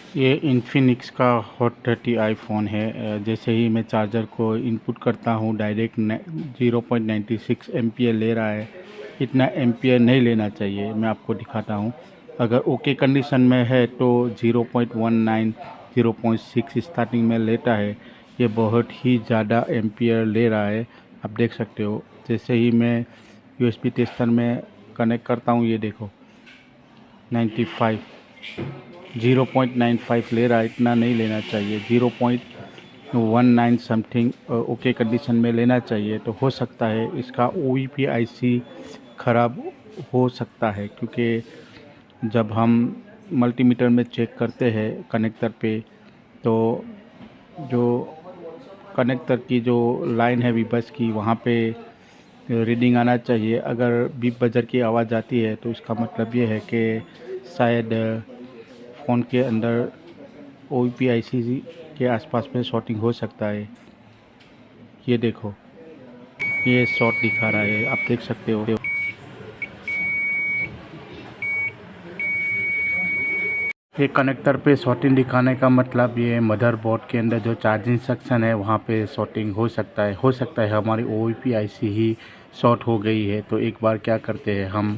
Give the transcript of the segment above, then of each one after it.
ये इन्फिनिक्स का hot30i phone है। जैसे ही मैं चार्जर को इनपुट करता हूँ डायरेक्ट 0.96 एम्पियर ले रहा है। इतना एम्पियर नहीं लेना चाहिए। मैं आपको दिखाता हूँ। अगर ओके कंडीशन में है तो 0.19 0.6 स्टार्टिंग में लेता है। ये बहुत ही ज़्यादा एम्पियर ले रहा है, आप देख सकते हो। जैसे ही मैं यूएसबी टेस्टर में कनेक्ट करता हूँ, ये देखो 95 0.95 ले रहा है। इतना नहीं लेना चाहिए, 0.19 समथिंग ओके कंडीशन में लेना चाहिए। तो हो सकता है इसका OEP IC ख़राब हो सकता है, क्योंकि जब हम मल्टीमीटर में चेक करते हैं कनेक्टर पे, तो जो कनेक्टर की जो लाइन है बीबस की, वहाँ पे रीडिंग आना चाहिए। अगर बीप बजर की आवाज़ आती है तो इसका मतलब ये है कि शायद फ़ोन के अंदर OEP IC के आसपास में शॉर्टिंग हो सकता है। ये देखो, ये शॉर्ट दिखा रहा है, आप देख सकते हो। ये कनेक्टर पे शॉर्टिंग दिखाने का मतलब ये मदरबोर्ड के अंदर जो चार्जिंग सेक्शन है वहाँ पे शॉर्टिंग हो सकता है। हमारी OEP IC ही शॉर्ट हो गई है। तो एक बार क्या करते हैं, हम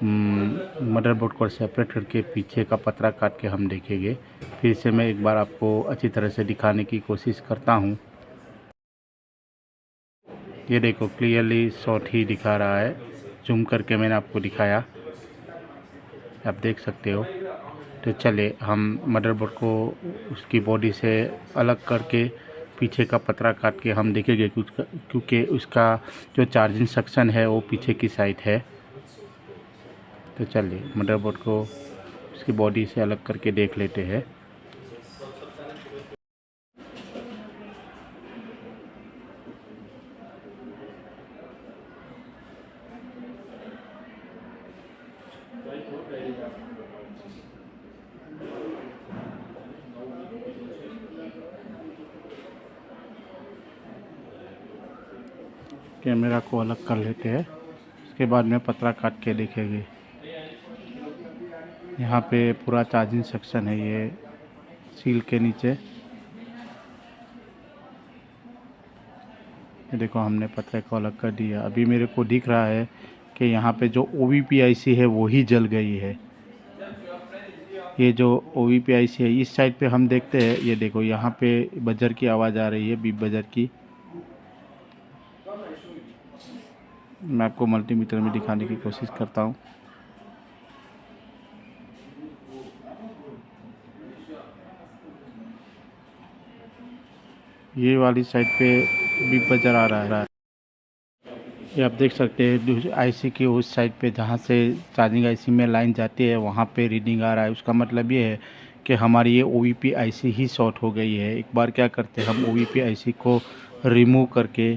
मदरबोर्ड को सेपरेट करके पीछे का पतरा काट के हम देखेंगे। फिर से मैं एक बार आपको अच्छी तरह से दिखाने की कोशिश करता हूँ। ये देखो, क्लियरली शॉर्ट ही दिखा रहा है। जूम करके मैंने आपको दिखाया, आप देख सकते हो। तो चले हम मदरबोर्ड को उसकी बॉडी से अलग करके पीछे का पतरा काट के हम देखेंगे क्योंकि उसका जो चार्जिंग सेक्शन है वो पीछे की साइड है। तो चलिए मदरबोर्ड को उसकी बॉडी से अलग करके देख लेते हैं। कैमरा को अलग कर लेते हैं, उसके बाद में पतरा काट के देखेंगे। यहाँ पे पूरा चार्जिंग सेक्शन है, ये सील के नीचे। ये देखो, हमने पतरे को अलग कर दिया। अभी मेरे को दिख रहा है कि यहाँ पे जो OEP IC है वो ही जल गई है। ये जो OEP IC है, इस साइड पे हम देखते हैं। ये देखो, यहाँ पे बजर की आवाज़ आ रही है, बीप बजर की। मैं आपको मल्टीमीटर में दिखाने की कोशिश करता हूँ। ये वाली साइड पे बीप बजर आ रहा है। ये आप देख सकते हैं IC की उस साइड पे जहाँ से चार्जिंग IC में लाइन जाती है वहाँ पे रीडिंग आ रहा है। उसका मतलब ये है कि हमारी ये OEP IC ही शॉर्ट हो गई है। एक बार क्या करते हैं, हम OEP IC को रिमूव करके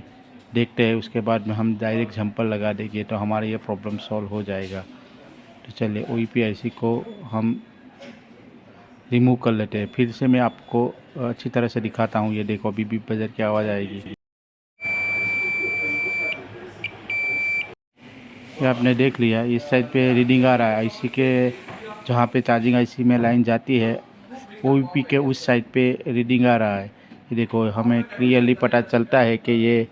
देखते हैं। उसके बाद में हम डायरेक्ट जंपर लगा देंगे तो हमारा ये प्रॉब्लम सॉल्व हो जाएगा। तो चलिए OEP IC को हम रिमूव कर लेते हैं। फिर से मैं आपको अच्छी तरह से दिखाता हूँ। ये देखो, अभी बीप बजर की आवाज़ आएगी। ये आपने देख लिया, इस साइड पे रीडिंग आ रहा है IC के, जहाँ पे चार्जिंग IC में लाइन जाती है OEP के उस साइड पे रीडिंग आ रहा है। ये देखो, हमें क्लियरली पता चलता है कि ये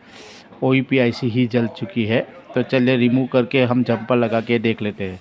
OEP IC ही जल चुकी है। तो चलिए रिमूव करके हम जंपर लगा के देख लेते हैं।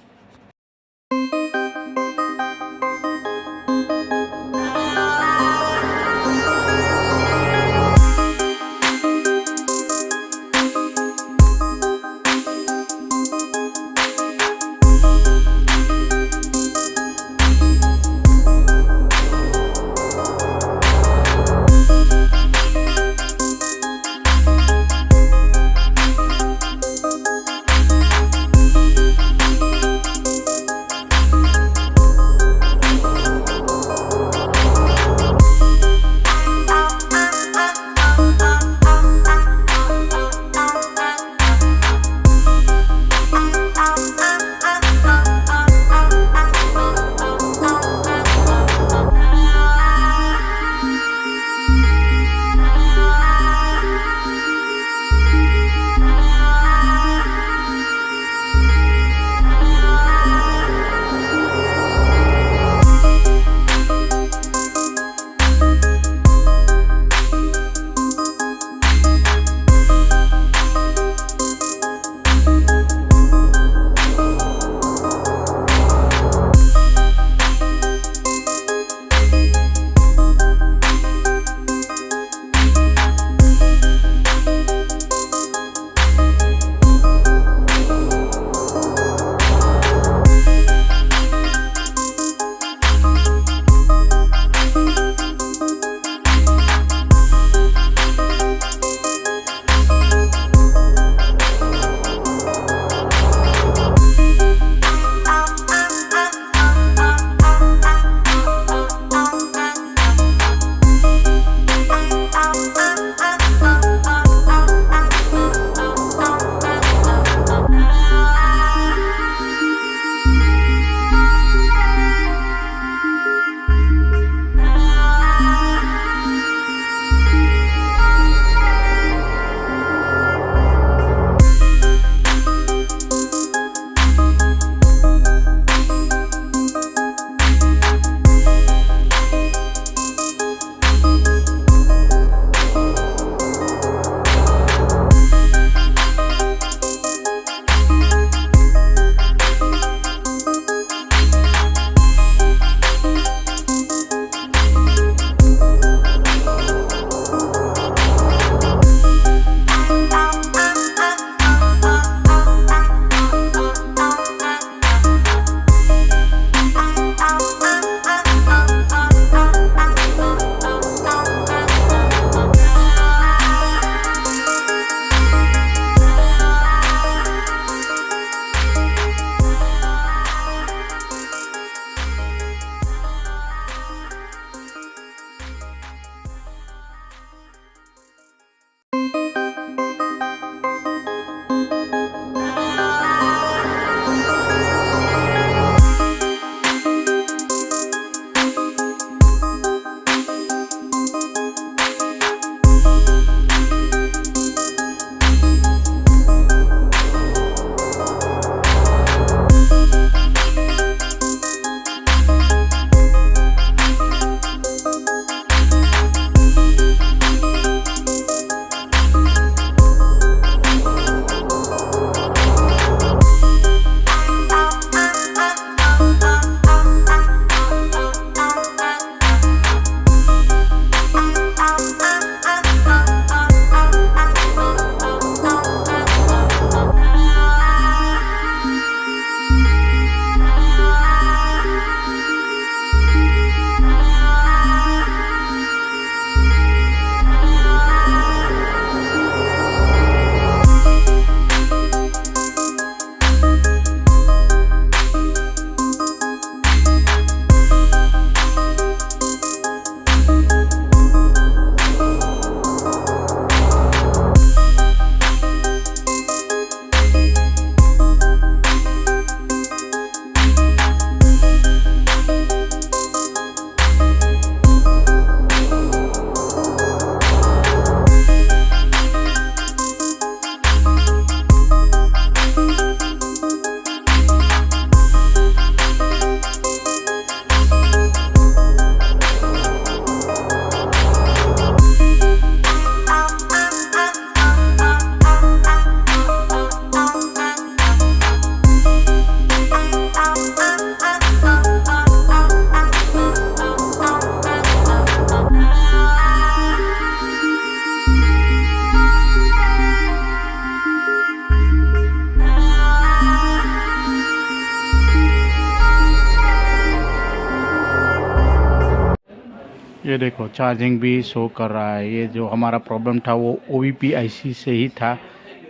ये देखो चार्जिंग भी शो कर रहा है। ये जो हमारा प्रॉब्लम था वो OVP IC से ही था।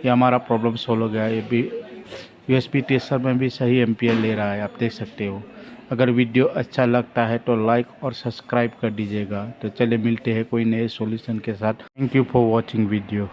ये हमारा प्रॉब्लम सोल्व हो गया। ये भी USB टेस्टर में भी सही एम्पियर ले रहा है, आप देख सकते हो। अगर वीडियो अच्छा लगता है तो लाइक और सब्सक्राइब कर दीजिएगा। तो चलिए मिलते हैं कोई नए सॉल्यूशन के साथ। Thank you for watching video.